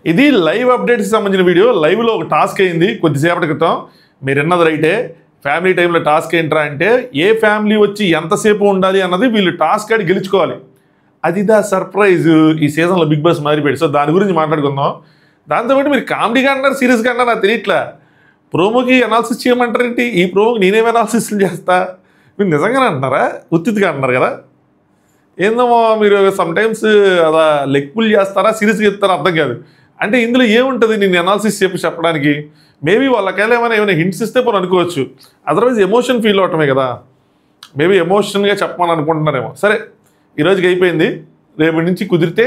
ఇది లైవ్ అప్డేట్స్కి సంబంధించిన వీడియో. లైవ్లో ఒక టాస్క్ అయింది కొద్దిసేపటి క్రితం. మీరు విన్నది రైటే. ఫ్యామిలీ టైంలో టాస్క్ ఏంట్రా అంటే ఏ ఫ్యామిలీ వచ్చి ఎంతసేపు ఉండాలి అన్నది వీళ్ళు టాస్క్ ఆడి గెలుచుకోవాలి. అది దా సర్ప్రైజ్ ఈ సీజన్లో బిగ్ బాస్ మారిపోయాడు. సో దాని గురించి మాట్లాడుకుందాం. దాంతోపాటు మీరు కామెడీగా అంటారు, సీరియస్గా అంటారు నాకు తెలియట్లా. ప్రోమోకి అనాలిసిస్ చేయమంటారేంటి? ఈ ప్రోమోకి నేనేం అనాలిసిస్ చేస్తా? మీరు నిజంగానే అంటున్నారా? ఉత్తిగా అంటున్నారు కదా. ఏందో మీరు సమ్టైమ్స్ అలా లెగ్ పుల్ చేస్తారా, సీరియస్గా చెప్తారా అర్థం కాదు. అంటే ఇందులో ఏముంటుంది నేను అనాలిసిస్ చెప్పడానికి? మేబీ వాళ్ళకైనా ఏమైనా హింట్స్ ఇస్తే పోనీ అనుకోవచ్చు. అదర్వైజ్ ఎమోషన్ ఫీల్ అవటమే కదా. మేబీ ఎమోషన్గా చెప్పమని అనుకుంటున్నారేమో. సరే, ఈరోజుకి అయిపోయింది. రేపటి నుంచి కుదిరితే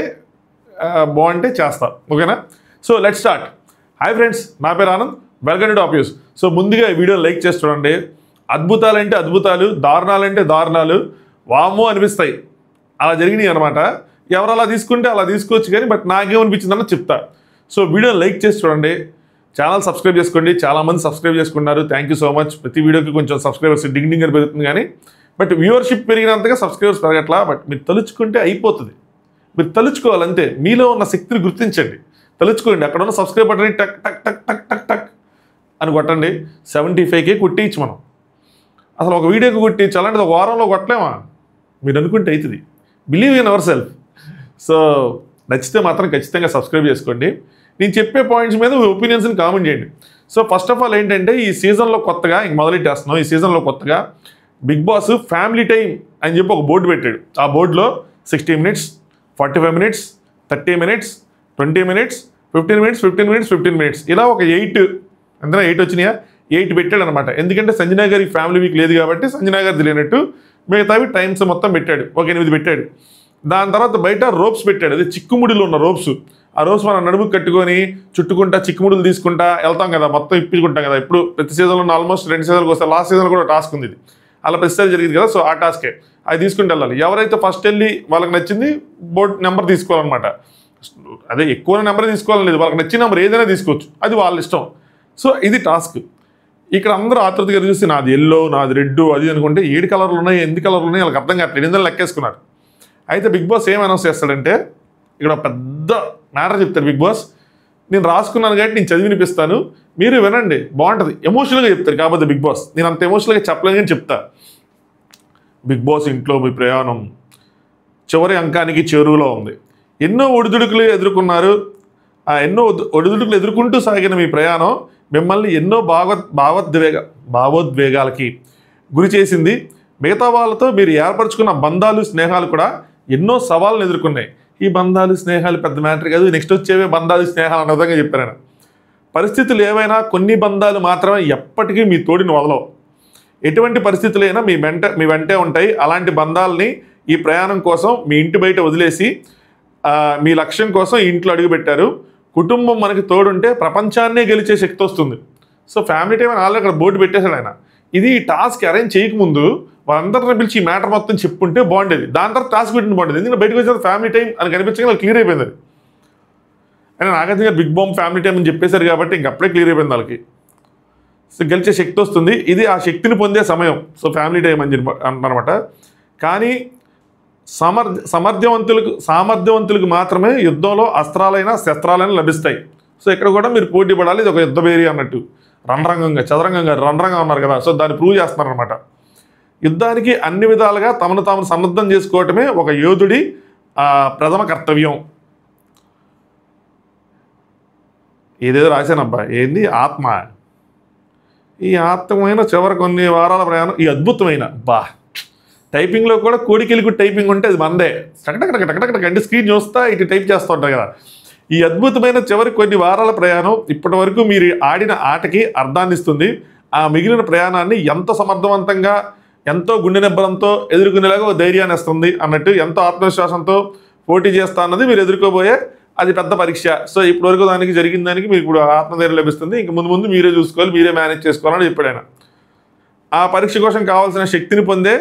బాగుంటే చేస్తా. ఓకేనా? So let's start. Hi friends, నా పేరు Anand. Welcome to top news. So ముందుగా ఈ వీడియో లైక్ చేసి చూడండి. అద్భుతాలంటే అద్భుతాలు, దారుణాలంటే దారుణాలు వామ్మో అనిపిస్తాయి. అలా జరిగినాయి అనమాట. ఎవరు అలా తీసుకుంటే అలా తీసుకోవచ్చు కానీ బట్ నాకేమనిపించిందన్న చెప్తా. సో వీడియో లైక్ చేసి చూడండి. ఛానల్ సబ్స్క్రైబ్ చేసుకోండి. చాలామంది సబ్స్క్రైబ్ చేసుకున్నారు. Thank you so much. ప్రతి వీడియోకి కొంచెం సబ్స్క్రైబర్స్ డింగ్ అని పెరుగుతుంది కానీ బట్ వ్యూవర్షిప్ పెరిగినంతగా సబ్స్క్రైబర్స్ పెరగట్లా. బట్ మీరు తలుచుకుంటే అయిపోతుంది. మీరు తలుచుకోవాలంతే. మీలో ఉన్న శక్తిని గుర్తించండి. తలుచుకోండి. అక్కడ ఉన్న సబ్స్క్రైబ్ బటన్ టక్ టక్ టక్ టక్ టక్ టక్ అని కొట్టండి. 75K కొట్టేయచ్చు మనం. అసలు ఒక వీడియోకి కొట్టేయచ్చు. అలాంటిది ఒక వారంలో కొట్టలేమా? మీరు అనుకుంటే అవుతుంది. Believe in our self. So నచ్చితే మాత్రం ఖచ్చితంగా సబ్స్క్రైబ్ చేసుకోండి. నేను చెప్పే పాయింట్స్ మీద మీ ఒపీనియన్స్ని కామెంట్ చేయండి. సో ఫస్ట్ ఆఫ్ ఆల్ ఏంటంటే ఈ సీజన్లో కొత్తగా ఇంక మొదలెట్టేస్తున్నాం. ఈ సీజన్లో కొత్తగా బిగ్ బాస్ ఫ్యామిలీ టైం అని చెప్పి ఒక బోర్డు పెట్టాడు. ఆ బోర్డులో 60 minutes, 45 minutes, 30 minutes, 20 minutes, 15 minutes, 15 minutes, 15 minutes ఇలా ఒక 8 అంతేనా 8 వచ్చినాయా? 8 పెట్టాడు అనమాట. ఎందుకంటే సంజనా గారి ఫ్యామిలీ వీక్ లేదు కాబట్టి సంజనా గారు తెలియనట్టు మిగతావి టైమ్స్ మొత్తం పెట్టాడు. ఒక 8 పెట్టాడు. దాని తర్వాత బయట రోప్స్ పెట్టాడు. అది చిక్కుముడిలో ఉన్న రోప్స్. ఆ రోప్స్ మనం నడుముకు కట్టుకొని చుట్టుకుంటా చిక్కుముడులు తీసుకుంటా వెళ్తాం కదా, మొత్తం ఇప్పించుకుంటాం కదా. ఇప్పుడు ప్రతి సీజన్లో ఆల్మోస్ట్ 2 సీజన్లకు వస్తే లాస్ట్ సీజన్ కూడా టాస్క్ ఉంది. ఇది అలా ప్రతిసారి జరిగింది కదా. సో ఆ టాస్కే అది తీసుకుంటూ వెళ్ళాలి. ఎవరైతే ఫస్ట్ వెళ్ళి వాళ్ళకి నచ్చింది బోర్డు నెంబర్ తీసుకోవాలన్నమాట. అదే ఎక్కువ నెంబర్ తీసుకోవాలని లేదు. వాళ్ళకి నచ్చిన నెంబర్ ఏదైనా తీసుకోవచ్చు. అది వాళ్ళ ఇష్టం. సో ఇది టాస్క్. ఇక్కడ అందరూ ఆతృతగా చూసి నాది ఎల్లో, నాది రెడ్ అది అనుకుంటే 7 కలర్లు ఉన్నాయి, 8 కలర్లు ఉన్నాయి, వాళ్ళకి అర్థం కావట్లేదు. ఎందుకు లెక్కేసుకున్నారు. అయితే బిగ్ బాస్ ఏం అనౌన్స్ చేస్తాడంటే ఇక్కడ పెద్ద మ్యాటర్ చెప్తారు బిగ్ బాస్. నేను రాసుకున్నాను కాబట్టి నేను చదివి వినిపిస్తాను, మీరు వినండి, బాగుంటుంది. ఎమోషనల్గా చెప్తారు. కాకపోతే బిగ్ బాస్ నేను అంత ఎమోషనల్గా చెప్పలేను కానీ చెప్తా. బిగ్ బాస్ ఇంట్లో మీ ప్రయాణం చివరి అంకానికి చేరువలో ఉంది. ఎన్నో ఒడిదుడుకులు ఎదుర్కొన్నారు. ఆ ఎన్నో ఒడిదుడుకులు ఎదుర్కొంటూ సాగిన మీ ప్రయాణం మిమ్మల్ని ఎన్నో భావోద్వేగాలకి గురి చేసింది. మిగతా వాళ్ళతో మీరు ఏర్పరచుకున్న బంధాలు, స్నేహాలు కూడా ఎన్నో సవాళ్ళను ఎదుర్కొన్నాయి. ఈ బంధాలు, స్నేహాలు పెద్ద మ్యాటర్ కాదు, నెక్స్ట్ వచ్చేవే బంధాలు, స్నేహాలు అన్న విధంగా చెప్పారు ఆయన. పరిస్థితులు ఏవైనా కొన్ని బంధాలు మాత్రమే ఎప్పటికీ మీ తోడిని వదలవు. ఎటువంటి పరిస్థితులైనా మీ వెంటే ఉంటాయి. అలాంటి బంధాలని ఈ ప్రయాణం కోసం మీ ఇంటి బయట వదిలేసి మీ లక్ష్యం కోసం ఇంట్లో అడుగుపెట్టారు. కుటుంబం మనకి తోడుంటే ప్రపంచాన్నే గెలిచే శక్తి వస్తుంది. సో ఫ్యామిలీ టైం అని ఆల్రెడీ అక్కడ బోర్డు పెట్టేశాడు ఆయన. ఇది టాస్క్ అరేంజ్ చేయకముందు వాళ్ళందరిని పిలిచి ఈ మ్యాటర్ మొత్తం చెప్పుంటే బాగుండేది. దాని తర్వాత టాస్క్ పెట్టిన బాగుండేది. ఎందుకంటే బయటకు వచ్చిన ఫ్యామిలీ టైం అని కనిపించగా వాళ్ళు క్లియర్ అయిపోయింది. అయినా నాగార్జున గారు బిగ్ బామ్ ఫ్యామిలీ టైం అని చెప్పేశారు కాబట్టి ఇంకప్పుడే క్లియర్ అయిపోయింది వాళ్ళకి. సో గెలిచే శక్తి వస్తుంది. ఇది ఆ శక్తిని పొందే సమయం. సో ఫ్యామిలీ టైం అని చెప్పి అంటారనమాట. కానీ సామర్థ్యవంతులకు మాత్రమే యుద్ధంలో అస్త్రాలైనా శస్త్రాలైనా లభిస్తాయి. సో ఇక్కడ కూడా మీరు పోటీ పడాలి. ఇది ఒక యుద్ధ బేరీ అన్నట్టు. రణరంగంగా రణరంగం ఉన్నారు కదా. సో దాన్ని ప్రూవ్ చేస్తున్నారనమాట. యుద్ధానికి అన్ని విధాలుగా తమను తాము సన్నద్ధం చేసుకోవటమే ఒక యోధుడి ప్రథమ కర్తవ్యం. ఏదేదో రాశానబ్బా. ఏంది ఆత్మ. ఈ ఆత్మమైన చివరి కొన్ని వారాల ప్రయాణం ఈ అద్భుతమైన టైపింగ్లో కూడా కోడికెలికి టైపింగ్ ఉంటే అది మందే. టకటక అంటే స్క్రీన్ చూస్తా ఇటు టైప్ చేస్తూ ఉంటారు కదా. ఈ అద్భుతమైన చివరి కొన్ని వారాల ప్రయాణం ఇప్పటి వరకు మీరు ఆడిన ఆటకి అర్థాన్ని ఇస్తుంది. ఆ మిగిలిన ప్రయాణాన్ని ఎంత సమర్థవంతంగా, ఎంతో గుండె నిబ్బరంతో ఎదుర్కొనేలాగా ధైర్యాన్ని ఇస్తుంది అన్నట్టు. ఎంతో ఆత్మవిశ్వాసంతో పోటీ చేస్తా అన్నది మీరు ఎదుర్కోబోయే అది పెద్ద పరీక్ష. సో ఇప్పటివరకు దానికి జరిగిన దానికి మీకు ఇప్పుడు ఆత్మధైర్యం లభిస్తుంది. ఇంక ముందు మీరే చూసుకోవాలి, మీరే మేనేజ్ చేసుకోవాలని చెప్పాడు ఆయన. ఆ పరీక్ష కోసం కావాల్సిన శక్తిని పొందే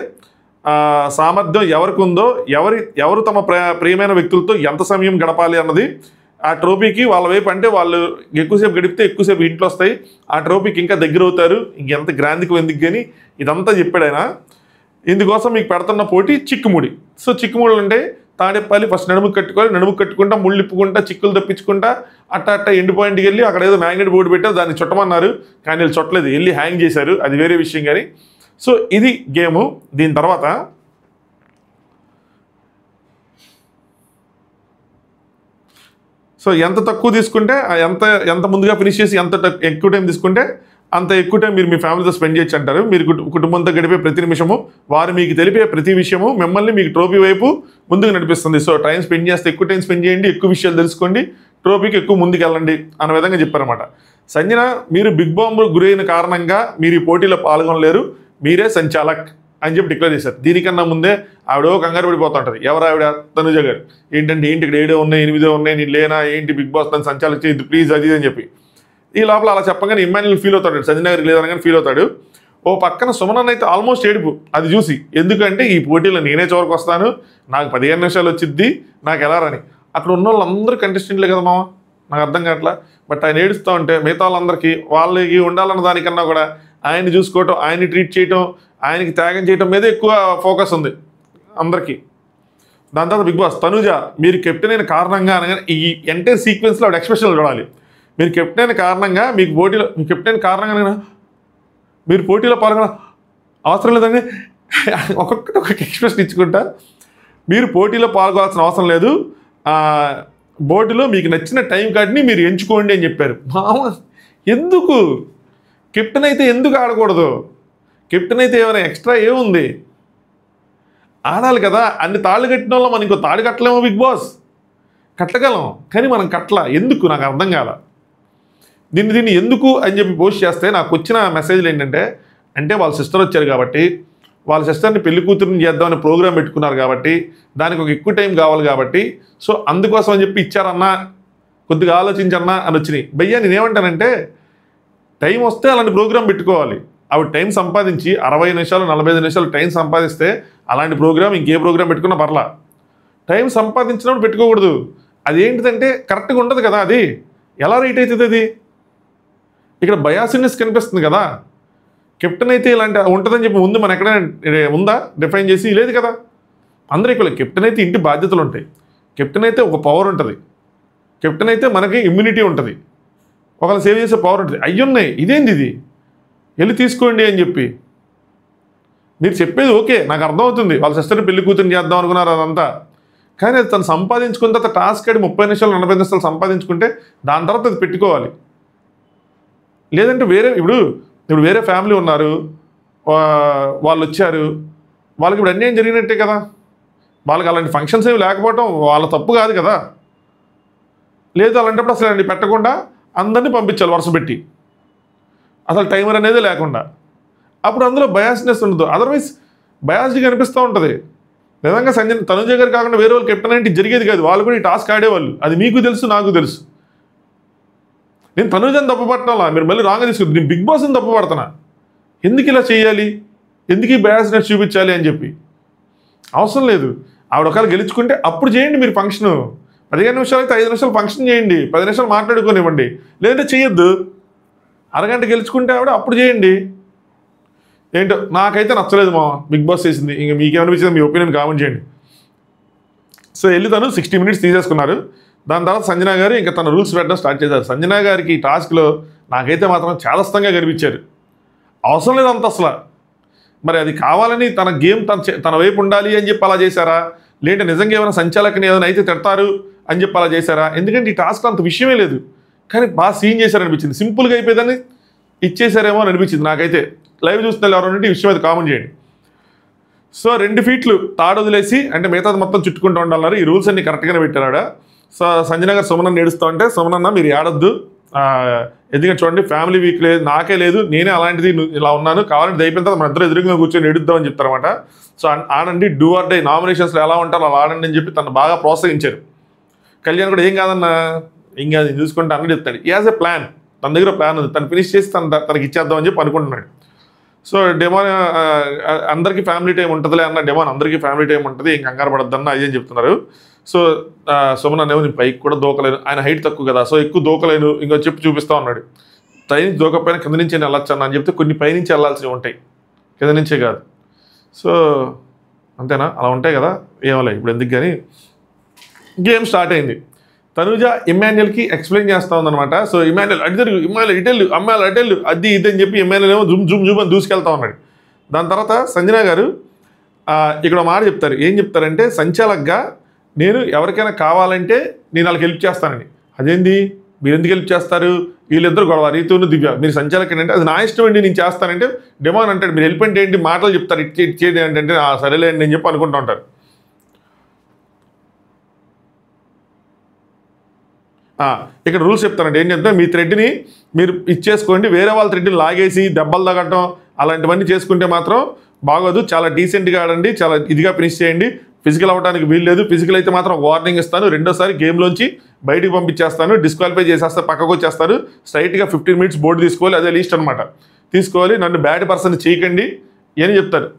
సామర్థ్యం ఎవరికి ఉందో, ఎవరు తమ ప్రియమైన వ్యక్తులతో ఎంత సమయం గడపాలి అన్నది ఆ ట్రోఫీకి వాళ్ళ వైపు. అంటే వాళ్ళు ఎక్కువసేపు గడిపితే ఎక్కువసేపు ఇంట్లో వస్తాయి. ఆ ట్రోఫీకి ఇంకా దగ్గర అవుతారు. ఇంకెంత గ్రాంధికం ఎందుకు కానీ ఇదంతా చెప్పాడు ఆయన. ఇందుకోసం మీకు పెడుతున్న పోటీ చిక్కుముడి. సో చిక్కుముడులు అంటే తాడేపల్లి ఫస్ట్ నడుముకు కట్టుకోవాలి, నడుముకు కట్టుకుంటా ముళ్ళు ఇప్పుకుంటా చిక్కులు తప్పించుకుంటా అట్ట ఎండ్ పాయింట్కి వెళ్ళి అక్కడ ఏదో మ్యాగ్నెట్ బోర్డు పెట్టారు, దాన్ని చుట్టమన్నారు కానీ వీళ్ళు చుట్టలేదు, వెళ్ళి హ్యాంగ్ చేశారు, అది వేరే విషయం. కానీ సో ఇది గేము. దీని తర్వాత సో ఎంత తక్కువ తీసుకుంటే ఎంత ముందుగా ఫినిష్ చేసి ఎంత ఎక్కువ టైం తీసుకుంటే అంత ఎక్కువ టైం మీరు మీ ఫ్యామిలీతో స్పెండ్ చేయొచ్చు అంటారు. మీరు కుటుంబంతో గడిపే ప్రతి నిమిషము, వారు మీకు తెలిపే ప్రతి విషయము మిమ్మల్ని మీకు ట్రోఫీ వైపు ముందుకు నడిపిస్తుంది. సో టైం స్పెండ్ చేస్తే ఎక్కువ టైం స్పెండ్ చేయండి, ఎక్కువ విషయాలు తెలుసుకోండి, ట్రోఫీకి ఎక్కువ ముందుకు వెళ్ళండి అన్న విధంగా చెప్పారన్నమాట. సంజన, మీరు బిగ్ బాంబ్ గురైన కారణంగా మీరు ఈ పోటీలో పాల్గొనలేరు, మీరే సంచాలక్ అని చెప్పి డిక్లేర్ చేశారు. దీనికన్నా ముందే ఆవిడ కంగారు పడిపోతుంటుంది. ఎవరు ఆవిడ? తనుజ గారు. ఏంటంటే ఇక్కడ 7 ఉన్నాయి 8 ఉన్నాయి, నేను లేనా ఏంటి, బిగ్ బాస్ తను సంచాలక్ చేయొద్దు ప్లీజ్ అది అని చెప్పి. ఈ లోపల అలా చెప్పగానే ఇమ్మాన్యుల్ ఫీల్ అవుతాడు, సంజన గారికి లేదనగానే ఫీల్ అవుతాడు. ఓ పక్కన సుమన్ అయితే ఆల్మోస్ట్ ఏడుపు అది చూసి, ఎందుకంటే ఈ పోటీలో నేనే చివరికి వస్తాను, నాకు 15 నిమిషాలు వచ్చిద్ది, నాకు ఎలా రాని. అక్కడ ఉన్న వాళ్ళందరూ కంటెస్టెంట్లే కదా మామ, నాకు అర్థం కావట్లా. బట్ ఆయన ఏడుస్తూ ఉంటే మిగతా వాళ్ళందరికీ వాళ్ళకి ఉండాలన్న దానికన్నా కూడా ఆయన్ని చూసుకోవటం, ఆయన్ని ట్రీట్ చేయటం, ఆయనకి త్యాగం చేయటం మీద ఎక్కువ ఫోకస్ ఉంది అందరికీ. దాని తర్వాత బిగ్ బాస్, తనుజ మీరు కెప్టెన్ అయిన కారణంగా అనగానే ఈ ఎంటైర్ సీక్వెన్స్లో ఆవిడ ఎక్స్ప్రెషన్లు చూడాలి. మీరు కెప్టెన్ అయిన కారణంగా మీ కెప్టెన్ కారణంగా మీరు పోటీలో పాల్గొన అవసరం లేదండి, ఒక్కొక్క ఎక్స్ప్రెషన్ ఇచ్చుకుంటా మీరు పోటీలో పాల్గొనాల్సిన అవసరం లేదు, బోర్డులో మీకు నచ్చిన టైం కార్డ్ని మీరు ఎంచుకోండి అని చెప్పారు. మామ ఎందుకు కెప్టెన్ అయితే ఎందుకు ఆడకూడదు? కెప్టెన్ అయితే ఏమైనా ఎక్స్ట్రా ఏముంది? ఆడాలి కదా. అన్ని తాళ్ళు కట్టిన వాళ్ళు మనం ఇంకో తాడు కట్టలేమో బిగ్ బాస్, కట్టగలం కానీ మనం కట్టలా, ఎందుకు నాకు అర్థం కాల. దీన్ని ఎందుకు అని చెప్పి పోస్ట్ చేస్తే నాకు వచ్చిన మెసేజ్లు ఏంటంటే, అంటే వాళ్ళ సిస్టర్ వచ్చారు కాబట్టి, వాళ్ళ సిస్టర్ని పెళ్లి కూతురుని చేద్దామని ప్రోగ్రామ్ పెట్టుకున్నారు కాబట్టి, దానికి ఒక ఎక్కువ టైం కావాలి కాబట్టి, సో అందుకోసం అని చెప్పి ఇచ్చారన్నా, కొద్దిగా ఆలోచించన్నా అని వచ్చినాయి. భయ్యా నేనేమంటానంటే, టైం వస్తే అలాంటి ప్రోగ్రామ్ పెట్టుకోవాలి. అవి టైం సంపాదించి 60 నిమిషాలు 45 నిమిషాలు టైం సంపాదిస్తే అలాంటి ప్రోగ్రామ్ ఇంకే ప్రోగ్రామ్ పెట్టుకున్నా పర్లా. టైం సంపాదించినప్పుడు పెట్టుకోకూడదు. అదేంటిదంటే కరెక్ట్గా ఉండదు కదా, అది ఎలా రైట్ అవుతుంది? అది ఇక్కడ బయాసినెస్ కనిపిస్తుంది కదా. కెప్టెన్ అయితే ఇలాంటి ఉంటుందని చెప్పి ముందు మనం ఎక్కడైనా ఉందా డిఫైన్ చేసి? లేదు కదా. అందరూ ఇక్కడ కెప్టెన్ అయితే ఇంటి బాధ్యతలు ఉంటాయి, కెప్టెన్ అయితే ఒక పవర్ ఉంటుంది, కెప్టెన్ అయితే మనకి ఇమ్యూనిటీ ఉంటుంది, ఒకళ్ళు సేవ్ చేసే పవర్ ఉంటుంది. అయ్యున్నాయి, ఇదేంది ఇది వెళ్ళి తీసుకోండి అని చెప్పి మీరు చెప్పేది ఓకే, నాకు అర్థమవుతుంది. వాళ్ళ సిస్టర్ని పెళ్లి కూతురు చేద్దాం అనుకున్నారు అదంతా, కానీ అది తను సంపాదించుకున్న తర్వాత టాస్క్ ఆడి 30 నిమిషాలు 40 నిమిషాలు సంపాదించుకుంటే దాని తర్వాత అది పెట్టుకోవాలి. లేదంటే ఇప్పుడు వేరే ఫ్యామిలీ ఉన్నారు, వాళ్ళు వచ్చారు, వాళ్ళకి ఇప్పుడు అన్యాయం జరిగినట్టే కదా. వాళ్ళకి అలాంటి ఫంక్షన్స్ ఏమి లేకపోవటం వాళ్ళ తప్పు కాదు కదా. లేదు అలాంటప్పుడు అసలు అలాంటి పెట్టకుండా అందరినీ పంపించాలి వరుస పెట్టి, అసలు టైమర్ అనేది లేకుండా. అప్పుడు అందులో బయాస్నెస్ ఉండదు, అదర్వైజ్ బయాస్డ్గా అనిపిస్తూ ఉంటుంది. నిజంగా తనుజ గారు కాకుండా వేరే వాళ్ళు కెప్టెన్ అంటే జరిగేది కాదు, వాళ్ళు కూడా ఈ టాస్క్ ఆడేవాళ్ళు. అది మీకు తెలుసు, నాకు తెలుసు. నేను తనుజని తప్పుపట్టాలా, మీరు మళ్ళీ రాంగ్గా తీసుకుంది. నేను బిగ్ బాస్ని తప్పుపడుతున్నా, ఎందుకు ఇలా చేయాలి, ఎందుకు ఈ బయాస్నెస్ చూపించాలి అని చెప్పి. అవసరం లేదు. ఆవిడ ఒకవేళ గెలుచుకుంటే అప్పుడు చేయండి మీరు ఫంక్షను. 15 నిమిషాలు అయితే 5 నిమిషాలు ఫంక్షన్ చేయండి, 10 నిమిషాలు మాట్లాడుకోనివ్వండి. లేదంటే చేయొద్దు. అరగంట గెలుచుకుంటే ఆవిడ అప్పుడు చేయండి. ఏంటో నాకైతే నచ్చలేదు మా బిగ్ బాస్ చేసింది. ఇంకా మీకేమనిపించింది, మీ ఒపీనియన్ కామెంట్ చేయండి. సో వెళ్ళి తను 60 మినిట్స్ తీసేసుకున్నారు. దాని తర్వాత సంజన గారు ఇంకా తన రూల్స్ పెట్టడం స్టార్ట్ చేశారు. సంజన గారికి ఈ టాస్క్లో నాకైతే మాత్రం చాదస్తంగా కనిపించారు. అవసరం లేదు అంత అసలు. మరి అది కావాలని తన గేమ్ తన వైపు ఉండాలి అని చెప్పి అలా చేశారా, లేదంటే నిజంగా ఏమైనా సంచాలకుని ఏదైనా అయితే తిడతారు అని చెప్పి అలా చేశారా? ఎందుకంటే ఈ టాస్క్లో అంత విషయమే లేదు, కానీ బాగా సీన్ చేశారనిపించింది. సింపుల్గా అయిపోయిందని ఇచ్చేసారేమో అని అనిపించింది నాకైతే. లైవ్ చూస్తున్న ఎవరంటే ఈ విషయం అయితే కామెంట్ చేయండి. సో 2 ఫీట్లు తాడు వదిలేసి, అంటే మిగతాది మొత్తం చుట్టుకుంటూ ఉండాలన్నారు. ఈ రూల్స్ అన్ని కరెక్ట్గానే పెట్టారాడ. సో సంజన గారు సుమనన్న ఏడుస్తూ ఉంటే, సుమనన్న మీరు ఏడొద్దు, ఎందుకంటే చూడండి ఫ్యామిలీ వీక్ లేదు, నాకే లేదు, నేనే అలాంటిది ఇలా ఉన్నాను, కావాలంటే అయిపోయిన తర్వాత మన ఇద్దరు ఎదురుగా కూర్చొని ఏడుద్దామని చెప్తారన్నమాట. సో ఆడండి, డూ ఆర్ డై, నామినేషన్స్లో ఎలా ఉంటారో అలా ఆడండి అని చెప్పి తను బాగా ప్రోత్సహించారు. కళ్యాణ్ కూడా ఏం కాదన్నా, ఏం కాదు నేను చూసుకుంటే అన్నీ చెప్తాడు. యాజ్ ఎ ప్లాన్, తన దగ్గర ప్లాన్ ఉంది, తను ఫినిష్ చేసి తనకి ఇచ్చేద్దామని చెప్పి అనుకుంటున్నాడు. సో డెమాన్ అందరికీ ఫ్యామిలీ టైం ఉంటుందిలే అన్న, డెమాన్ అందరికీ ఫ్యామిలీ టైం ఉంటుంది, ఏం కంగారు పడద్దన్న అది అని చెప్తున్నారు. సో సుమన్ అనేమో నేను పైకి కూడా దూకలేను, ఆయన హైట్ తక్కువ కదా, సో ఎక్కువ దూకలేను ఇంకో చెప్పి చూపిస్తూ ఉన్నాడు. పైనుంచి దూకపోయినా కింద నుంచి వెళ్ళొచ్చు అన్న అని చెప్తే కొన్ని పైనుంచి వెళ్ళాల్సినవి ఉంటాయి, కింద నుంచే కాదు. సో అంతేనా? అలా ఉంటాయి కదా, ఏమలే ఇప్పుడు ఎందుకు. కానీ గేమ్ స్టార్ట్ అయింది. తనుజ ఇమాన్యుయల్కి ఎక్స్ప్లెయిన్ చేస్తూ ఉందన్నమాట. సో ఇమాన్యుయల్ అటు తిరుగు, ఇమాన్యుయల్ ఇటెళ్ళు, అమ్మాయిలు అటెళ్ళు, అది ఇది అని చెప్పి ఇమాన్యుయల్ ఏమో జుమ్ జుమ్ జుమ్ అని దూసుకెళ్తా ఉన్నాడు. దాని తర్వాత సంజన గారు ఇక్కడ మాట చెప్తారు. ఏం చెప్తారంటే, సంచాలక్గా నేను ఎవరికైనా కావాలంటే నేను వాళ్ళకి హెల్ప్ చేస్తానని. అదేంది, మీరు ఎందుకు హెల్ప్ చేస్తారు? వీళ్ళిద్దరు గొడవ, రీతును దివ్య, మీరు సంచాలక్ అంటే అది నా ఇష్టం అండి, నేను చేస్తానంటే డెమాన్ అంటాడు మీరు హెల్ప్ అంటే ఏంటి, మాటలు చెప్తారు, ఇచ్చేది అంటే సరేలే అని నేను చెప్పి అనుకుంటూ ఉంటారు. ఇక్కడ రూల్స్ చెప్తానండి. ఏం చెప్తే మీ థ్రెడ్ని మీరు ఇచ్చేసుకోండి, వేరే వాళ్ళ థ్రెడ్ని లాగేసి దెబ్బలు తగ్గటం అలాంటివన్నీ చేసుకుంటే మాత్రం బాగోదు. చాలా డీసెంట్గా ఆడండి, చాలా ఇదిగా ఫినిష్ చేయండి. ఫిజికల్ అవ్వడానికి వీలు లేదు. ఫిజికల్ అయితే మాత్రం వార్నింగ్ ఇస్తాను, రెండోసారి గేమ్లోంచి బయటికి పంపించేస్తాను, డిస్క్వాలిఫై చేసేస్తా, పక్కకు వచ్చేస్తారు. స్ట్రైట్గా 15 minutes బోర్డు తీసుకోవాలి, అదే లీస్ట్ అనమాట. తీసుకోవాలి, నన్ను బ్యాడ్ పర్సన్ చేయకండి అని చెప్తారు.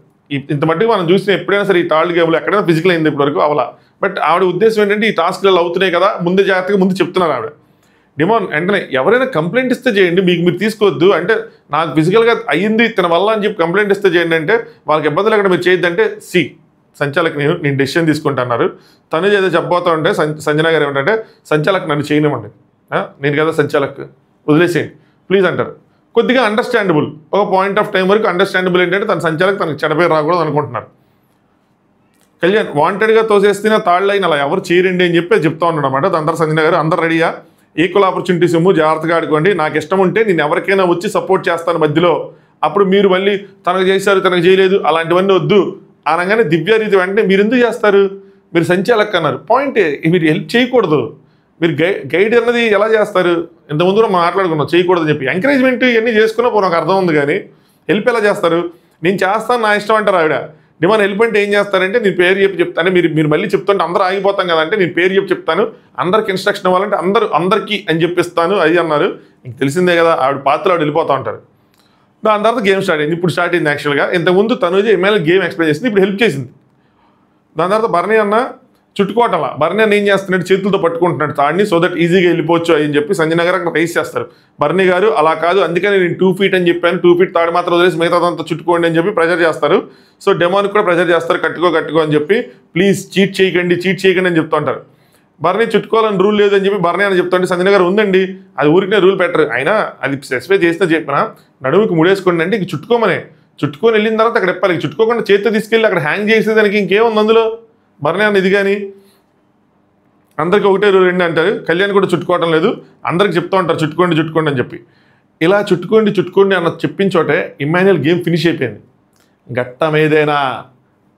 ఇంత మట్టుకు మనం చూసిన ఎప్పుడైనా సరే ఈ థర్డ్ గేమ్లో ఎక్కడైనా ఫిజికల్ అయింది ఇప్పటివరకు అవలా. బట్ ఆవిడ ఉద్దేశం ఏంటంటే ఈ టాస్క్లలో అవుతున్నాయి కదా, ముందు జాగ్రత్తగా ముందు చెప్తున్నారు ఆవిడ. డిమాండ్ వెంటనే ఎవరైనా కంప్లైంట్ ఇస్తే చేయండి, మీరు తీసుకోవద్దు అంటే నాకు ఫిజికల్గా అయ్యింది తన వల్ల అని చెప్పి కంప్లైంట్ ఇస్తే చేయండి అంటే వాళ్ళకి ఇబ్బందులు ఎక్కడ మీరు చేయొద్దు అంటే సంచాలక్ నేను డెసిషన్ తీసుకుంటున్నారు. తను ఏదో చెప్పబోతా ఉంటే సంజన గారు ఏమంటే సంచాలక్ నన్ను చేయనివ్వండి, నేను కదా సంచాలక్, వదిలేసేయండి ప్లీజ్ అంటారు. కొద్దిగా అండర్స్టాండబుల్, ఒక పాయింట్ ఆఫ్ టైం వరకు అండర్స్టాండబుల్ ఏంటంటే తన సంచాలక్ తనకు చెడపేరు రాకూడదు అనుకుంటున్నారు. కళ్యాణ్ వాంటెడ్గా తోసేస్తున్న థర్డ్ లైన్ అలా ఎవరు చేయరండి అని చెప్పి చెప్తా ఉన్నాడు అనమాట. అందరు సంజన గారు అందరు రెడీయా, ఈక్వల్ ఆపర్చునిటీస్ ఇమ్ము, జాగ్రత్తగా ఆడుకోండి, నాకు ఇష్టం ఉంటే నేను ఎవరికైనా వచ్చి సపోర్ట్ చేస్తాను మధ్యలో, అప్పుడు మీరు మళ్ళీ తనకు చేశారు తనకు చేయలేదు అలాంటివన్నీ వద్దు అనగానే దివ్య రీతి వెంటనే మీరు ఎందుకు చేస్తారు, మీరు సంచాలక్ అన్నారు, పాయింటే మీరు హెల్ప్ చేయకూడదు, మీరు గైడ్ అన్నది ఎలా చేస్తారు, ఇంతకుముందు మనం మాట్లాడుకున్నాం చేయకూడదని చెప్పి. ఎంకరేజ్మెంట్ ఇవన్నీ చేసుకున్నా నాకు అర్థం ఉంది, కానీ హెల్ప్ ఎలా చేస్తారు, నేను చేస్తాను నా ఇష్టం అంటారు ఆవిడ. డిమాండ్ హెల్ప్ అంటే ఏం చేస్తారంటే నేను పేరు చెప్పి చెప్తాను, మీరు మళ్ళీ చెప్తుంటే అందరూ ఆగిపోతాం కదంటే నేను పేరు చెప్పి చెప్తాను, అందరికి ఇన్స్ట్రక్షన్ ఇవ్వాలంటే అందరికీ అని చెప్పిస్తాను అది అన్నారు. ఇంక తెలిసిందే కదా ఆవిడ పాత్ర ఆవిడ వెళ్ళిపోతూ ఉంటారు. దాని తర్వాత గేమ్ స్టార్ట్ అయింది. ఇప్పుడు స్టార్ట్ అయింది యాక్చువల్గా. ఇంతకుముందు తనుజ ఎమ్మెల్యే గేమ్ ఎక్స్ప్లెయిన్ చేసింది, ఇప్పుడు హెల్ప్ చేసింది. దాని తర్వాత భరణి అన్న చుట్టుకోవటంలా, భరణి అన్న ఏం చేస్తున్నాడు చేతులతో పట్టుకుంటున్నాడు తాడిని, సో దట్ ఈజీగా వెళ్ళిపోవచ్చు అని చెప్పి సంజన గారు అక్కడ రైస్ చేస్తారు. భరణి గారు అలా కాదు, అందుకని నేను 2 feet అని చెప్పాను, 2 feet తాడు మాత్రం వదిలేసి మిగతాదంతా చుట్టుకోండి అని చెప్పి ప్రెజర్ చేస్తారు. సో డెమాన్కి కూడా ప్రెజర్ చేస్తారు, కట్టుకో అని చెప్పి, ప్లీజ్ చీట్ చేయకండి అని చెప్తూ ఉంటారు. భరణి చుట్టుకోవాలని రూల్ లేదు అని చెప్పి భరణి అని చెప్తుంటే సంజన గారు ఉందండి అది ఊరికే రూల్ పెట్టరు, అయినా అది స్పెసిఫై చేస్తే చెప్పిన నడుముకి ముడేసుకోండి అంటే ఇంక చుట్టుకొని వెళ్ళిన తర్వాత అక్కడ చెప్పాలి, చుట్టుకోకుండా చేతితో తీసుకెళ్ళి అక్కడ హ్యాంగ్ చేసేదానికి ఇంకేముంది అందులో. భరణి అన్న ఇది కానీ అందరికీ ఒకటే రూల్ అండి అంటారు. కళ్యాణ్ కూడా చుట్టుకోవటం లేదు, అందరికి చెప్తూ ఉంటారు చుట్టుకోండి అని చెప్పి. ఇలా చుట్టుకోండి అన్న చెప్పిన చోటే ఇమాన్యుయల్ గేమ్ ఫినిష్ అయిపోయింది. ఘట్టం ఏదైనా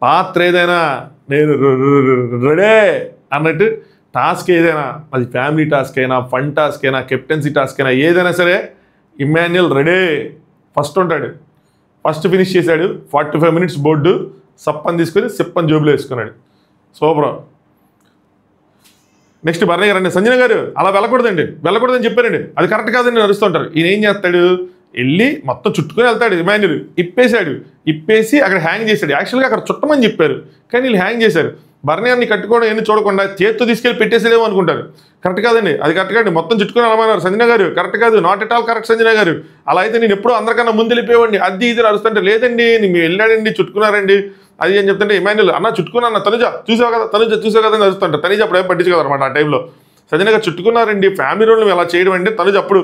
పాత్ర ఏదైనా నేను రెడీ అన్నట్టు, టాస్క్ ఏదైనా అది ఫ్యామిలీ టాస్క్ అయినా ఫన్ టాస్క్ అయినా కెప్టెన్సీ టాస్క్ అయినా ఏదైనా సరే ఇమాన్యుయల్ రెడీ ఫస్ట్ ఉంటాడు. ఫస్ట్ ఫినిష్ చేశాడు. 45 minutes బోర్డు సప్పని తీసుకొని సిప్పని జోబులో వేసుకున్నాడు. సూపర్. నెక్స్ట్ భరణి గారు అండి, సంజన గారు అలా వెళ్ళకూడదని చెప్పారండి, అది కరెక్ట్ కాదని నడుస్తుంటారు. ఈయన ఏం చేస్తాడు, వెళ్ళి మొత్తం చుట్టుకొని వెళ్తాడు. ఇమాన్యుయల్ ఇప్పేసి అక్కడ హ్యాంగ్ చేశాడు. యాక్చువల్గా అక్కడ చుట్టమని చెప్పారు కానీ వీళ్ళు హ్యాంగ్ చేశారు. భరణి గారిని కట్టుకోవడం ఏమి చూడకుండా చేత్తో తీసుకెళ్ళి పెట్టేసేదేమో అనుకుంటారు. కరెక్ట్ కాదండి, అది కరెక్ట్ కాదు, మొత్తం చుట్టుకొని అలమన్నారు. సంజన గారు కరెక్ట్ కాదు, not at all correct Sanjana గారు, అలా అయితే నేను ఎప్పుడూ అందరికన్నా ముందు వెళ్ళిపోయేవాడిని, అది ఇది నడుస్తుంటే లేదండి మేము వెళ్ళాడండి చుట్టుకున్నారండి అది అని చెప్తుంటే ఇమాన్యుయల్ అన్న చుట్టుకున్నా తనుజ చూసావు కదా అని నడుస్తుంటారు. తనుజ అప్పుడు ఏం పట్టించుకోదు అనమాట ఆ టైంలో. సంజన గారు చుట్టుకున్నారండి ఫ్యామిలీ రోడ్లు ఎలా చేయడం అంటే తనుజ అప్పుడు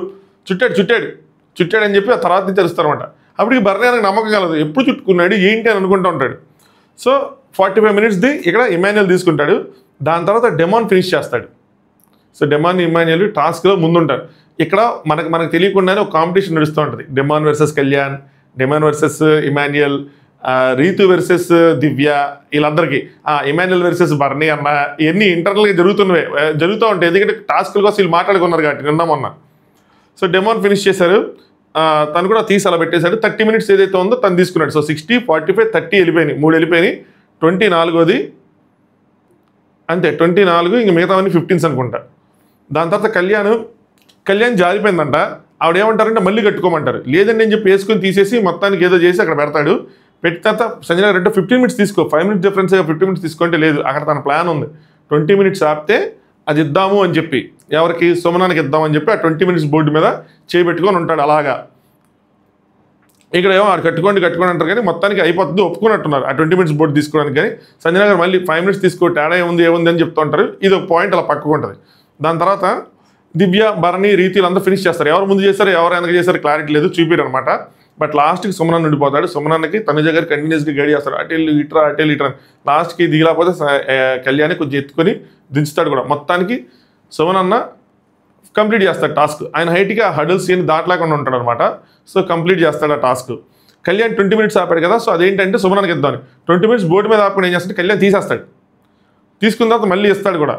చుట్టాడు అని చెప్పి ఆ తర్వాత నుంచి తెలుస్తారనమాట. అప్పటికి భరణి గారికి నమ్మకం కలదు, ఎప్పుడు చుట్టుకున్నాడు ఏంటి అని అనుకుంటూ ఉంటాడు. సో 45 minutesది ఇక్కడ ఇమాన్యుయల్ తీసుకుంటాడు. దాని తర్వాత డెమాన్ ఫినిష్ చేస్తాడు. సో డెమాన్ ఇమాన్యుయల్ టాస్క్లో ముందుంటారు. ఇక్కడ మనకు తెలియకుండానే ఒక కాంపిటీషన్ నడుస్తూ ఉంటుంది. Demon versus Kalyan, Demon versus Emmanuel, Ritu versus Divya, వీళ్ళందరికీ ఇమాన్యుయల్ వర్సెస్ భరణి అన్న, ఇవన్నీ ఇంటర్నల్గా జరుగుతూ ఉంటాయి. ఎందుకంటే టాస్క్ల కోసం వీళ్ళు మాట్లాడుకున్నారు కాబట్టి నిన్న మొన్న. సో డెమాన్ ఫినిష్ చేశారు. తను కూడా తీసి అలా పెట్టేశాడు. 30 minutes ఏదైతే ఉందో తను తీసుకున్నాడు. సో 60, 45, 30 వెళ్ళిపోయినాయి, 3 వెళ్ళిపోయినాయి. 24ది అంతే, 24 ఇంక మిగతావన్నీ 15s అనుకుంటా. దాని తర్వాత కళ్యాణ్ జారిపోయిందంట. ఆవిడ ఏమంటారంటే మళ్ళీ కట్టుకోమంటారు. లేదండి అని చెప్పి వేసుకొని తీసేసి మొత్తానికి ఏదో చేసి అక్కడ పెడతాడు. పెట్టిన తర్వాత సంజన గారు 15 minutes తీసుకో, 5 minutes డిఫరెన్స్ 15 minutes తీసుకుంటే లేదు, అక్కడ తన ప్లాన్ ఉంది 20 minutes ఆపితే అది ఇద్దాము అని చెప్పి, ఎవరికి సుమనానికి ఇద్దామని చెప్పి ఆ 20 minutes బోర్డు మీద చేయబెట్టుకొని ఉంటాడు. అలాగా ఇక్కడ ఏమో ఆడు కట్టుకోండి అంటారు కానీ మొత్తానికి అయిపోతుంది, ఒప్పుకున్నట్టున్నారు ఆ 20 minutes బోర్డు తీసుకోవడానికి. కానీ సంజన గారు మళ్ళీ 5 minutes తీసుకో, తేడా ఏముంది అని చెప్తూ ఉంటారు. ఇది ఒక పాయింట్ అలా పక్కకు ఉంటుంది. దాని తర్వాత దివ్య, భరణి, రీతిలు అందరూ ఫినిష్ చేస్తారు. ఎవరు ముందు చేశారు ఎవరు వెనక చేశారు క్లారిటీ లేదు, చూపిరు అనమాట. బట్ లాస్ట్కి సుమనన్న ఉండిపోతాడు. సుమనన్నకి తనుజ గారు కంటిన్యూస్గా గైడ్ చేస్తారు, అటెల్ ఇట్రా. లాస్ట్కి దిగిలేకపోతే కళ్యాణి కొంచెం ఎత్తుకొని దించుతాడు కూడా. మొత్తానికి సుమనన్న కంప్లీట్ చేస్తాడు టాస్క్. ఆయన హైట్కి ఆ హడల్స్ ఏమి దాటలేకుండా ఉంటాడు అనమాట. సో కంప్లీట్ చేస్తాడు ఆ టాస్క్. కళ్యాణ్ 20 minutes ఆపాడు కదా, సో అదేంటంటే సుమనన్నకి ఇద్దామని 20 minutes బోర్డు మీద ఆపుకొని ఏం చేస్తాడు, కళ్యాణ్ తీసేస్తాడు. తీసుకున్న తర్వాత మళ్ళీ ఇస్తాడు కూడా.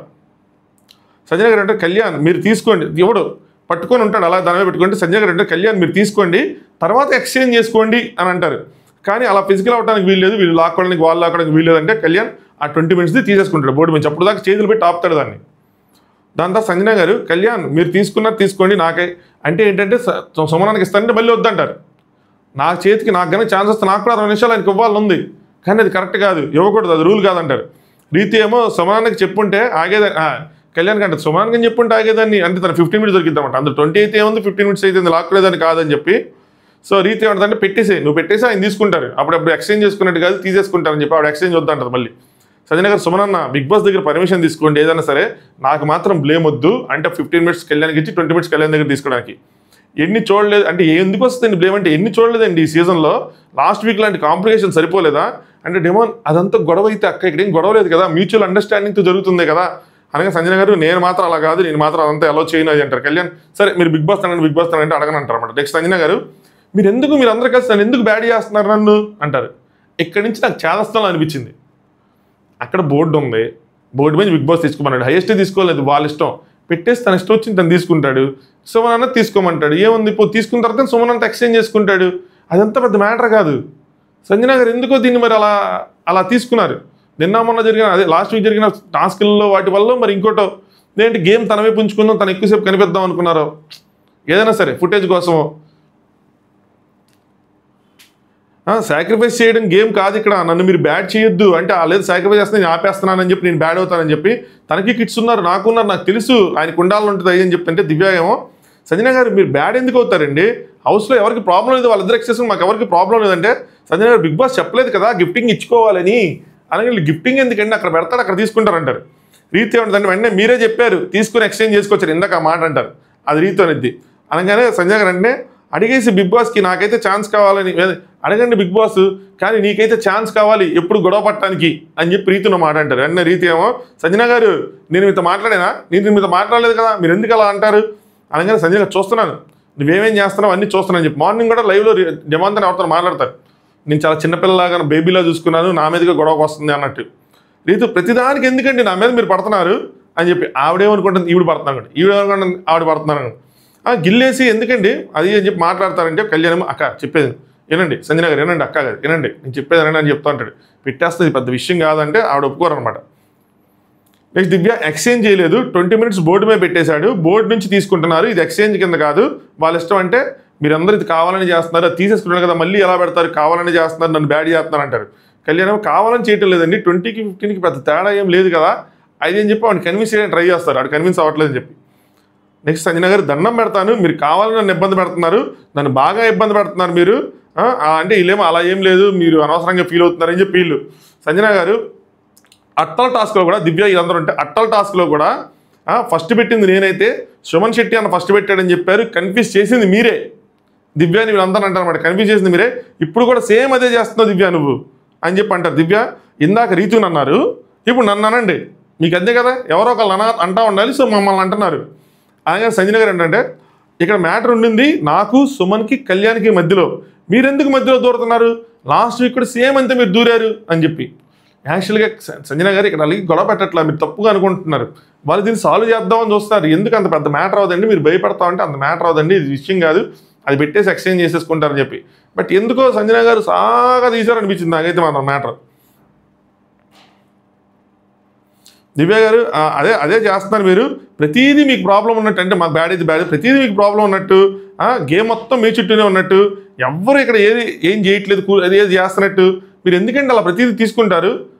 సంజయ్ గారు అంటే కళ్యాణ్ మీరు తీసుకోండి, ఎవడు పట్టుకొని ఉంటాడు అలా దాని మీద పెట్టుకుంటే, సంజయ్ గారు అంటే కళ్యాణ్ మీరు తీసుకోండి తర్వాత ఎక్స్చేంజ్ చేసుకోండి అని అంటారు. కానీ అలా ఫిజికల్ అవడానికి వీల్లేదు, వీళ్ళు లాక్కోవడానికి వాళ్ళు లాక్కోవడానికి వీల్లేదు అంటే కళ్యాణ్ ఆ 20 minutes తీసేసుకుంటాడు బోర్డు నుంచి. అప్పుడు దాకా చేతులు పెట్టి ఆపుతాడు దాన్ని. దాని తర్వాత సంజయ్ గారు కళ్యాణ్ మీరు తీసుకోండి నాకే అంటే ఏంటంటే సుమనానికి ఇస్తానంటే మళ్ళీ వద్దంటారు. నా చేతికి నాకు కానీ ఛాన్స్ వస్తే నాకు కూడా 20 నిమిషాలు ఆయనకి ఇవ్వాలని ఉంది, కానీ అది కరెక్ట్ కాదు, ఇవ్వకూడదు, అది రూల్ కాదంటారు. రీతి ఏమో సుమనానికి చెప్పుంటే ఆగేదాన్ని, కళ్యాణ్ కంటే సుమనానికి చెప్పుంటే ఆగేదాన్ని, అంటే తను 15 minutes దొరికిద్దామంట. అందులో 20 అయితే ఏముంది, 15 minutes అయితే లాక్కునేదాన్ని కాదని చెప్పి. సో రీతి ఏమంటుందంటే నువ్వు పెట్టేసి ఆయన తీసుకుంటారు, అప్పుడు ఎక్స్చేంజ్ చేసుకున్నట్టు కాదు తీసేసుకుంటారని చెప్పి ఆవిడ ఎక్స్చేంజ్ వద్దంటారు. మళ్ళీ సంజయ్ గారు సుమనన్న బిగ్ బాస్ దగ్గర పర్మిషన్ తీసుకోండి ఏదైనా సరే, నాకు మాత్రం బ్లేమ్ వద్దు అంటే 15 minutes కళ్యాణ్కి ఇచ్చి 20 minutes కళ్యాణ్ దగ్గర తీసుకోవడానికి. ఎన్ని చూడలేదు అంటే ఎందుకు వస్తుందండి బ్లేమ్ అంటే, ఎన్ని చూడలేదండి ఈ సీజన్లో, లాస్ట్ వీక్ లాంటి కాంప్లికేషన్ సరిపోలేదా అంటే డెమోన్ అదంతా గొడవ అయితే అక్క ఇక్కడ ఏం గొడవ లేదు కదా, మ్యూచువల్ అండర్స్టాండింగ్తో జరుగుతుంది కదా అనగా సంజయ్ గారు నేను మాత్రం అలా కాదు, నేను మాత్రం అదంతా ఎలా చేయను అది అంటారు. కళ్యాణ్ సరే మీరు బిగ్ బాస్ తనంటే అడగనంటారు అనమాట. నెక్స్ట్ సంజయ్ గారు మీరు అందరూ కలిసి నన్ను ఎందుకు బ్యాడ్ చేస్తున్నారు నన్ను అంటారు. ఇక్కడి నుంచి నాకు చేదస్తాను అనిపించింది. అక్కడ బోర్డు ఉంది, బోర్డు మీద బిగ్ బాస్ తీసుకోమన్నాడు, హైయెస్ట్ తీసుకోలేదు, వాళ్ళ ఇష్టం పెట్టేసి తన ఇష్టం వచ్చి తను తీసుకుంటాడు. సుమనన్న తీసుకోమంటాడు, ఏముంది తీసుకున్న తర్వాత సుమనంతా ఎక్స్చేంజ్ చేసుకుంటాడు, అదంతా పెద్ద మ్యాటర్ కాదు. సంజన గారు ఎందుకో దీన్ని మరి అలా తీసుకున్నారు. నిన్న మొన్న జరిగిన అదే లాస్ట్ వీక్ జరిగిన టాస్క్లలో వాటి వల్ల మరి ఇంకోటో లేదంటే గేమ్ తన వైపు ఉంచుకుందాం, తను ఎక్కువసేపు కనిపిద్దాం అనుకున్నారో, ఏదైనా సరే ఫుటేజ్ కోసమో. సాక్రిఫైస్ చేయడం గేమ్ కాదు ఇక్కడ, నన్ను మీరు బ్యాడ్ చేయొద్దు అంటే లేదు సాక్రిఫైస్ చేస్తే నేను ఆపేస్తున్నానని చెప్పి నేను బ్యాడ్ అవుతానని చెప్పి, తనకి కిడ్స్ ఉన్నారు నాకున్నారు నాకు తెలుసు ఆయనకు ఉండాలని ఉంటుంది అని చెప్తుంటే దివ్య ఏమో సంజన గారు మీరు బ్యాడ్ ఎందుకు అవుతారండి, హౌస్లో ఎవరికి ప్రాబ్లం లేదు, వాళ్ళిద్దరు ఎక్సెస్ మాకు ఎవరికి ప్రాబ్లం లేదంటే సంజన గారు బిగ్ బాస్ చెప్పలేదు కదా గిఫ్టింగ్ ఇచ్చుకోవాలని, అలాగే గిఫ్టింగ్ ఎందుకండి అక్కడ పెడతాడు అక్కడ తీసుకుంటారంటారు. రీతి ఏమంటుందంటే వెంటనే మీరే చెప్పారు తీసుకుని ఎక్స్చేంజ్ చేసుకొచ్చారు ఇందాక ఆ మాట అంటారు, అది రీతి అనేది అనగానే సంజయ్ గారు అంటే అడిగేసి బిగ్ బాస్కి నాకైతే ఛాన్స్ కావాలని అడగండి బిగ్ బాస్, కానీ నీకైతే ఛాన్స్ కావాలి ఎప్పుడు గొడవ పట్టడానికి అని చెప్పి రీతిలో మాట అంటారు. అన్న రీతి ఏమో సంజన గారు నేను మీతో మాట్లాడేనా, నేను మీతో మాట్లాడలేదు కదా మీరు ఎందుకు అలా అంటారు అనగానే సంజయ్ గారు చూస్తున్నాను నువ్వేమేం చేస్తున్నావు అన్నీ చూస్తున్నాను చెప్పి మార్నింగ్ కూడా లైవ్లో జమాంతని ఎవరితో మాట్లాడతారు, నేను చాలా చిన్నపిల్లలాగా బేబీలా చూసుకున్నాను నా మీదగా గొడవకు వస్తుంది అన్నట్టు. రీతు ప్రతిదానికి ఎందుకండి నా మీద మీరు పడుతున్నారు అని చెప్పి ఆవిడేమనుకుంటుంది ఈవిడ పడుతున్నాను, ఈవిడేమనుకుంటుంది ఆవిడ పడుతున్నాను, గిల్లేసి ఎందుకండి అది అని చెప్పి మాట్లాడతారంటే కళ్యాణం అక్క చెప్పేది వినండి సంజన గారు వినండి అక్క గారు వినండి నేను చెప్పేది వినండి అని చెప్తా ఉంటాడు. పెట్టేస్తుంది పెద్ద విషయం కాదంటే ఆవిడ ఒప్పుకోరనమాట. నెక్స్ట్ దివ్య ఎక్స్చేంజ్ చేయలేదు, 20 minutes బోర్డు మీద పెట్టేశాడు, బోర్డు నుంచి తీసుకుంటున్నారు, ఇది ఎక్స్చేంజ్ కింద కాదు వాళ్ళ ఇష్టం అంటే మీరందరూ ఇది కావాలని చేస్తున్నారు, అది తీసేసుకున్నారు కదా మళ్ళీ ఎలా పెడతారు కావాలని చేస్తున్నారు నన్ను బ్యాడ్ చేస్తున్నారు అంటారు. కళ్యాణం కావాలని చేయటం లేదండి 20కి 15కి పెద్ద తేడా ఏం లేదు కదా అది అని చెప్పి వాడిని కన్విన్స్ చేయడానికి ట్రై చేస్తారు, వాడు కన్విన్స్ అవ్వట్లేదని చెప్పి. నెక్స్ట్ సంజన గారు దండం పెడతాను మీరు కావాలని నన్ను ఇబ్బంది పెడుతున్నారు, నన్ను బాగా ఇబ్బంది పెడుతున్నారు మీరు అంటే వీళ్ళేమో అలా ఏం లేదు మీరు అనవసరంగా ఫీల్ అవుతున్నారని చెప్పి వీళ్ళు. సంజన గారు అట్టల టాస్క్లో కూడా దివ్య వీళ్ళందరూ ఉంటే అట్టల టాస్క్లో కూడా ఫస్ట్ పెట్టింది నేనైతే సుమన్ శెట్టి అన్న ఫస్ట్ పెట్టాడని చెప్పారు, కన్ఫ్యూజ్ చేసింది మీరే దివ్యాని వీళ్ళందరూ అంటారు అనమాట, కన్ఫ్యూజ్ చేసింది మీరే, ఇప్పుడు కూడా సేమ్ అదే చేస్తున్నావు దివ్య నువ్వు అని చెప్పి అంటారు. దివ్య ఇందాక రీతుని అన్నారు ఇప్పుడు నన్ను అనండి మీకు అంతే కదా ఎవరో ఒకళ్ళు అంటా ఉండాలి, సో మమ్మల్ని అంటున్నారు. అలాగే సంజన గారు ఏంటంటే ఇక్కడ మ్యాటర్ ఉండింది నాకు సుమన్కి కళ్యాణ్కి మధ్యలో, మీరెందుకు మధ్యలో దూరుతున్నారు, లాస్ట్ వీక్ కూడా సేమ్ అంతే మీరు దూరారు అని చెప్పి. యాక్చువల్గా సంజన గారు ఇక్కడ అలాగే గొడవ పెట్టట్లా మీరు తప్పుగా అనుకుంటున్నారు, వాళ్ళు దీన్ని సాల్వ్ చేద్దామని చూస్తున్నారు, ఎందుకు అంత పెద్ద మ్యాటర్ అవుదండి మీరు భయపడతామంటే అంత మ్యాటర్ అవుదండి ఇది విషయం కాదు అది పెట్టేసి ఎక్స్చేంజ్ చేసేసుకుంటారని చెప్పి. బట్ ఎందుకో సంజన గారు సాగా తీశారనిపించింది నాకైతే మాత్రం మ్యాటర్. దివ్య గారు అదే చేస్తున్నారు మీరు, ప్రతిదీ మీకు ప్రాబ్లం ఉన్నట్టు అంటే మాకు బ్యాడ్ అయితే బ్యాడ్ ప్రతిదీ మీకు ప్రాబ్లం ఉన్నట్టు, గేమ్ మొత్తం మీ చుట్టూనే ఉన్నట్టు, ఎవ్వరు ఇక్కడ ఏం చేయట్లేదు అది ఏది చేస్తున్నట్టు, మీరు ఎందుకంటే అలా ప్రతిదీ తీసుకుంటారు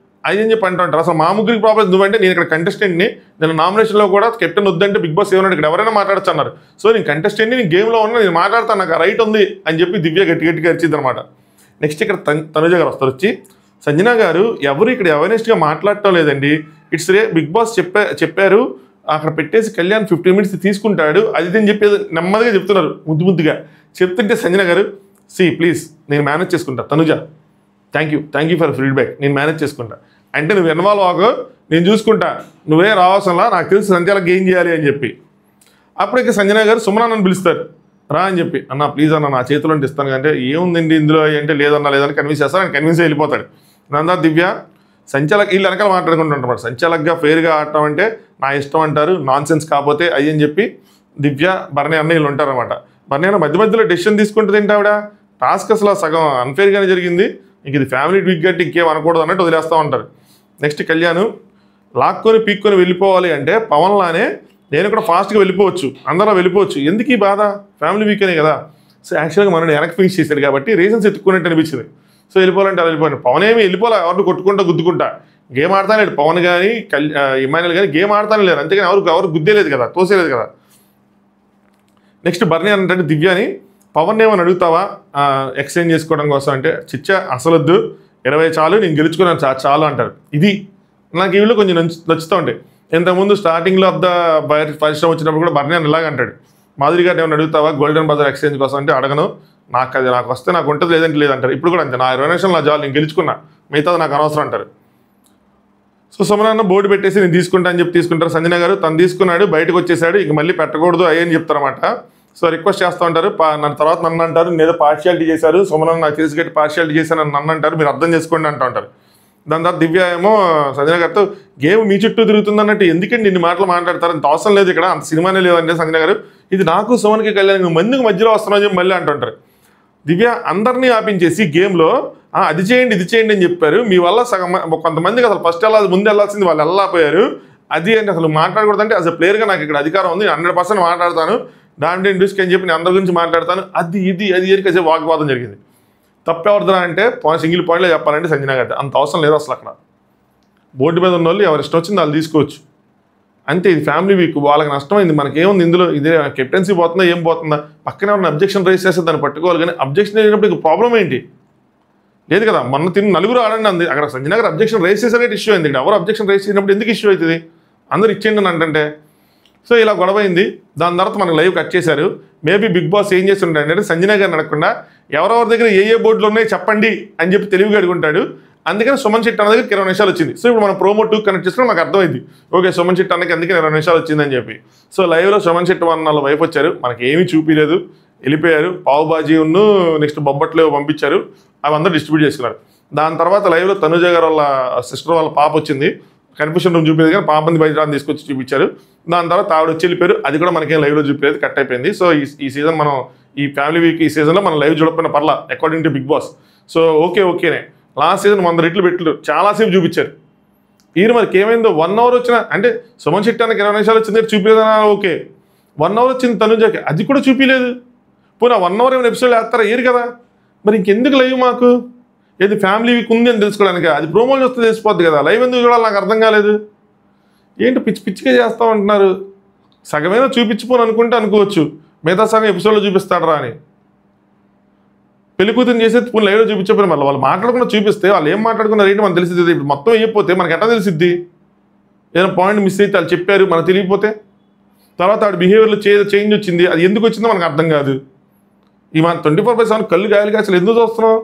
అది అని చెప్పి అంటుంటారు. అసలు మా ముగ్గురికి ప్రాబ్లం నువ్వంటే నేను ఇక్కడ కంటెస్టెంట్ని, నేను నామినేషన్లో కూడా కెప్టెన్ వద్దంటే బిగ్ బాస్ ఏమన్నాడు ఇక్కడ ఎవరైనా మాట్లాడచ్చు అన్నారు. సో నేను కంటెస్టెంట్ని, నేను గేమ్లో ఉన్నా, నేను మాట్లాడతాను, నాకు రైట్ ఉంది అని చెప్పి దివ్య గట్టిగా అరిచింది అనమాట. నెక్స్ట్ ఇక్కడ తనుజ గారు వస్తారు. వచ్చి సంజన గారు ఎవరు ఇక్కడ అవేర్నెస్గా మాట్లాడటం లేదండి, ఇట్స్ రే బిగ్ బాస్ చెప్పారు అక్కడ పెట్టేసి కళ్యాణ్ 15 minutes తీసుకుంటాడు అది అని చెప్పేది నెమ్మదిగా చెప్తున్నారు, ముద్దుగా చెప్తుంటే సంజన గారు ప్లీజ్ నేను మేనేజ్ చేసుకుంటా, Tanuja thank you for feedback, నేను మేనేజ్ చేసుకుంటా అంటే నువ్వు ఇన్వాల్వ్ అవ్వకు, నేను చూసుకుంటా, నువ్వే రావాల్సలా, నాకు తెలిసి సంధ్యాలకు ఏం చేయాలి అని చెప్పి. అప్పటికి సంజన గారు సుమనాన్ని పిలుస్తారు, రా అని చెప్పి, అన్న ప్లీజ్ అన్న నా చేతిలో ఇస్తాను అంటే ఏముందండి ఇందులో అంటే లేదని కన్విన్స్ చేస్తాను, ఆయన కన్విన్స్ వెళ్ళిపోతాడు. నందా దివ్య సంచాలక్ వీళ్ళు వెనకాల మాట్లాడుకుంటుంటారు, సంచాలక్గా ఫెయిర్గా ఆడటం అంటే నా ఇష్టం అంటారు, నాన్ సెన్స్ కాకపోతే అయ్యి అని చెప్పి దివ్య బర్నీ అన్న వీళ్ళు ఉంటారనమాట. బర్నీ అన్న మధ్యలో డెసిషన్ తీసుకుంటుంది ఏంటి ఆవిడ, టాస్క్ అసలు సగం అన్ఫెయిర్గానే జరిగింది, ఇంక ఇది ఫ్యామిలీ వీక్ గట్టి ఇంకేం అనకూడదు అన్నట్టు వదిలేస్తూ ఉంటారు. నెక్స్ట్ కళ్యాణ్ లాక్కొని పీక్కొని వెళ్ళిపోవాలి అంటే పవన్లానే నేను కూడా ఫాస్ట్గా వెళ్ళిపోవచ్చు, అందరూ వెళ్ళిపోవచ్చు, ఎందుకు ఈ బాధ, ఫ్యామిలీ వీక్ అనే కదా. సో యాక్చువల్గా మనం వెనక్కి ఫినిష్ చేశాడు కాబట్టి రీజన్స్ ఎత్తుకున్నట్టు అనిపించింది. సో వెళ్ళిపోవాలంటే అలా వెళ్ళిపోయాను. పవన్ ఏమి వెళ్ళిపోలే, ఎవరిని కొట్టుకుంటా గుద్దుకుంటా గేమ్ ఆడతానే లేడు, పవన్ కానీ ఇమాన్యుల్ కానీ గేమ్ ఆడతానే లేరు, అంతేగాని ఎవరు గుద్దేలేదు కదా, తోసేలేదు కదా. నెక్స్ట్ బర్నీ అంటే దివ్యాని పవన్ ఏమని అడుగుతావా ఎక్స్చేంజ్ చేసుకోవడం కోసం అంటే చిచ్చా అసలొద్దు, 20 చాలు, నేను గెలుచుకున్నాను చాలు అంటారు. ఇది నాకు ఈ వీళ్ళు కొంచెం నచ్చుతూ ఉంటాయి. ఇంతకుముందు స్టార్టింగ్లో ఆఫ్ ద పరిశ్రమ వచ్చినప్పుడు కూడా బర్నీ అని ఇలాగ అంటాడు, మాధురి గారిని ఏమైనా అడుగుతావా గోల్డెన్ బజార్ ఎక్స్చేంజ్ కోసం అంటే అడగను, నాకు వస్తే నాకు ఉంటుంది లేదంటే లేదంటారు. ఇప్పుడు కూడా అంతే, నా 20 నిమిషాలు నా జాలు, నేను గెలుచుకున్నా, మిగతాది నాకు అనవసరం అంటారు. సో సుమనన్న బోర్డు పెట్టేసి నేను తీసుకుంటా అని చెప్పి తీసుకుంటారు. సంజన గారు తను తీసుకున్నాడు, బయటకు వచ్చేసాడు, ఇంక మళ్ళీ పెట్టకూడదు అయ్యని చెప్తారన్నమాట. సో రిక్వెస్ట్ చేస్తూ ఉంటారు, తర్వాత నన్ను అంటారు నేను ఏదో పార్షియాలిటీ చేశారు, సుమనన్న నాకు తెలిసి గట్టి పార్షియాలిటీ చేశాను నన్ను అంటారు, మీరు అర్థం చేసుకోండి అంటూ ఉంటారు. దాని తర్వాత దివ్య ఏమో సంజన గారితో గేమ్ మీ చుట్టూ తిరుగుతుంది అన్నట్టు ఎందుకండి ఇన్ని మాటలు మాట్లాడతారు, అంత అవసరం లేదు, ఇక్కడ అంత సినిమానే లేదంటే సంజన గారు ఇది నాకు సుమన్కి కళ్యాణ్ మందికి మధ్యలో వస్తున్నావు చెప్పి మళ్ళీ అంటుంటారు. దివ్య అందరినీ ఆపించేసి గేమ్లో అది చేయండి ఇది చేయండి అని చెప్పారు, మీ వల్ల సగం కొంతమందికి అసలు ఫస్ట్ ముందు వెళ్ళాల్సింది వాళ్ళు వెళ్ళకపోయారు, అది అంటే అసలు మాట్లాడకూడదంటే యాజ్ అ ప్లేయర్గా నాకు ఇక్కడ అధికారం ఉంది, 100% మాట్లాడతాను, దాంట్లో ఇంట్రెస్ట్ అని చెప్పి నేను అందరి గురించి మాట్లాడతాను, అది కాసేపు వాగ్వాదం జరిగింది. తప్పెవరిదా అంటే సింగిల్ పాయింట్లో చెప్పాలంటే సంజన గారి, అంత అవసరం లేదు అసలు. అక్కడ బోర్డు మీద ఉన్న వాళ్ళు ఎవరు ఇష్టం వచ్చింది వాళ్ళు తీసుకోవచ్చు అంతే, ఇది ఫ్యామిలీ వీక్, వాళ్ళకి నష్టమైంది, మనకేముంది ఇందులో, ఇదే కెప్టెన్సీ పోతుందా ఏం పోతుందా, పక్కనే ఉన్న అబ్జెక్షన్ రైజ్ చేస్తే దాన్ని పట్టుకోవాలి, కానీ అబ్జెక్షన్ అయినప్పుడు ఇక ప్రాబ్లం ఏంటి లేదు కదా. మొన్న నలుగురు ఆడండి అంది, అక్కడ సంజన గారు అబ్జెక్షన్ రైజ్ చేసేది ఇష్యూ అయింది, ఇక్కడ ఎవరు అబ్జెక్షన్ రైజ్ చేసినప్పుడు ఎందుకు ఇష్యూ అవుతుంది, అందరు ఇచ్చేయండి అని అంటే. సో ఇలా గొడవ అయింది. దాని తర్వాత మనకు లైవ్ కట్ చేశారు. మేబీ బిగ్ బాస్ ఏం చేస్తుంటాడంటే సంజన గారిని అడగకుండా ఎవరెవరి దగ్గర ఏ బోర్డులు ఉన్నాయో చెప్పండి అని చెప్పి తెలివిగా అడుగుంటాడు. అందుకని సుమన్ శెట్టి అన్న దగ్గరికి 20 నిమిషాలు వచ్చింది. సో ఇప్పుడు మనం ప్రోమో 2 కనెక్ట్ చేసుకుని మాకు అర్థమైంది, ఓకే సుమన్ శెట్టి అన్నకి అందుకే 20 నిమిషాలు వచ్చిందని చెప్పి. సో లైవ్లో సుమన్ శెట్టి వాళ్ళ వైఫ్ వచ్చారు, మనకి ఏమీ చూపించలేదు, వెళ్ళిపోయారు. పావు బాజీ నెక్స్ట్ బొబ్బట్లు పంపించారు, అవి అందరూ డిస్ట్రిబ్యూట్ చేసుకున్నారు. దాని తర్వాత లైవ్లో తనుజ గారు వాళ్ళ సిస్టర్ వాళ్ళ పాప వచ్చింది, కన్ఫ్యూషన్ రూమ్ చూపించదు కానీ పాపని బయట తీసుకొచ్చి చూపించారు. దాని తర్వాత ఆవిడ వచ్చి వెళ్ళిపోయారు, అది కూడా మనకేం లైవ్లో చూపించలేదు, కట్ అయిపోయింది. సో ఈ సీజన్ మనం ఈ ఫ్యామిలీ వీక్ ఈ సీజన్లో మనం లైవ్ చూడకపోయినా పర్లా according to Bigg Boss. So ఓకేనే లాస్ట్ సీజన్ 100 రెట్లు పెట్టారు, చాలాసేపు చూపించారు. ఈయన మనకి ఏమైందో 1 hour వచ్చిన అంటే సుమన్ శెట్టి అన్నకి 20 నిమిషాలు వచ్చింది చూపించలేదన్నా ఓకే, 1 hour వచ్చింది తనుజకి అది కూడా చూపించలేదు. పోనీ 1 hour ఏమైనా ఎపిసోడ్ వేస్తారా ఏరు కదా, మరి ఇంకెందుకు లైవ్ మాకు, ఏది ఫ్యామిలీ వీక్ ఉంది అని తెలుసుకోవడానికి, అది ప్రోమోలు చూస్తే తెలిసిపోద్ది కదా, లైవ్ ఎందుకు చూడాలి నాకు అర్థం కాలేదు. ఏంటి పిచ్చిగా చేస్తూ ఉంటున్నారు, సగమైనా చూపించిపోని అనుకుంటే అనుకోవచ్చు, మిగతా సగం ఎపిసోడ్లో చూపిస్తాడరా అని. పెళ్లి కూతురు చేసేది పోనీ లైవ్లో చూపించకపోయినా మళ్ళీ వాళ్ళు మాట్లాడకుండా చూపిస్తే వాళ్ళు ఏం మాట్లాడుకున్నారు ఏంటి మనకు తెలిసిద్ది. ఇప్పుడు మొత్తం అయిపోతే మనకి ఎట్లా తెలిసిద్ది, ఏదైనా పాయింట్ మిస్ అయితే వాళ్ళు చెప్పారు మనకు తెలియకపోతే. తర్వాత ఆవిడ బిహేవియర్లో చేంజ్ వచ్చింది, అది ఎందుకు వచ్చిందో మనకు అర్థం కాదు. ఈ మన 24/7 కళ్ళు గాయలుగా అసలు ఎందుకు చూస్తున్నాం,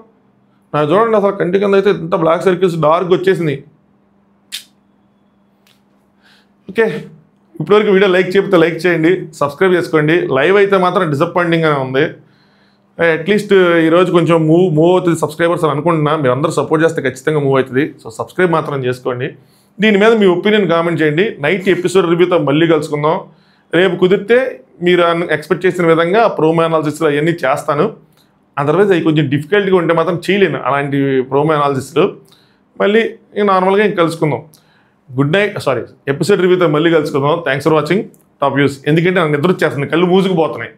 నాకు చూడండి అసలు కంటి కింద అయితే ఇంత బ్లాక్ సర్కిల్స్ డార్క్ వచ్చేసింది. ఓకే ఇప్పటివరకు వీడియో లైక్ చేయకపోతే లైక్ చేయండి, సబ్స్క్రైబ్ చేసుకోండి. లైవ్ అయితే మాత్రం డిసప్పాయింటింగ్గానే ఉంది. అట్లీస్ట్ ఈరోజు కొంచెం మూవ్ అవుతుంది సబ్స్క్రైబర్స్ అని అనుకుంటున్నా, మీరు అందరూ సపోర్ట్ చేస్తే ఖచ్చితంగా మూవ్ అవుతుంది. సో సబ్స్క్రైబ్ మాత్రం చేసుకోండి. దీని మీద మీ ఒపీనియన్ కామెంట్ చేయండి. నైట్ ఎపిసోడ్ రివ్యూతో మళ్ళీ కలుసుకుందాం. రేపు కుదిరితే మీరు ఎక్స్పెక్ట్ చేసిన విధంగా ప్రోమో అనాలిసిస్లో అవన్నీ చేస్తాను. అదర్వైజ్ అవి కొంచెం డిఫికల్ట్గా ఉంటే మాత్రం చేయలేను అలాంటి ప్రోమో అనాలిసిస్లు. మళ్ళీ నార్మల్గా ఇంక కలుసుకుందాం. గుడ్ నైట్, ఎపిసోడ్ రివ్యూతో మళ్ళీ కలుసుకుందాం. Thanks for watching top views. ఎందుకంటే నాకు నిద్ర వచ్చేస్తుంది, కళ్ళు మూసుకుపోతున్నాయి.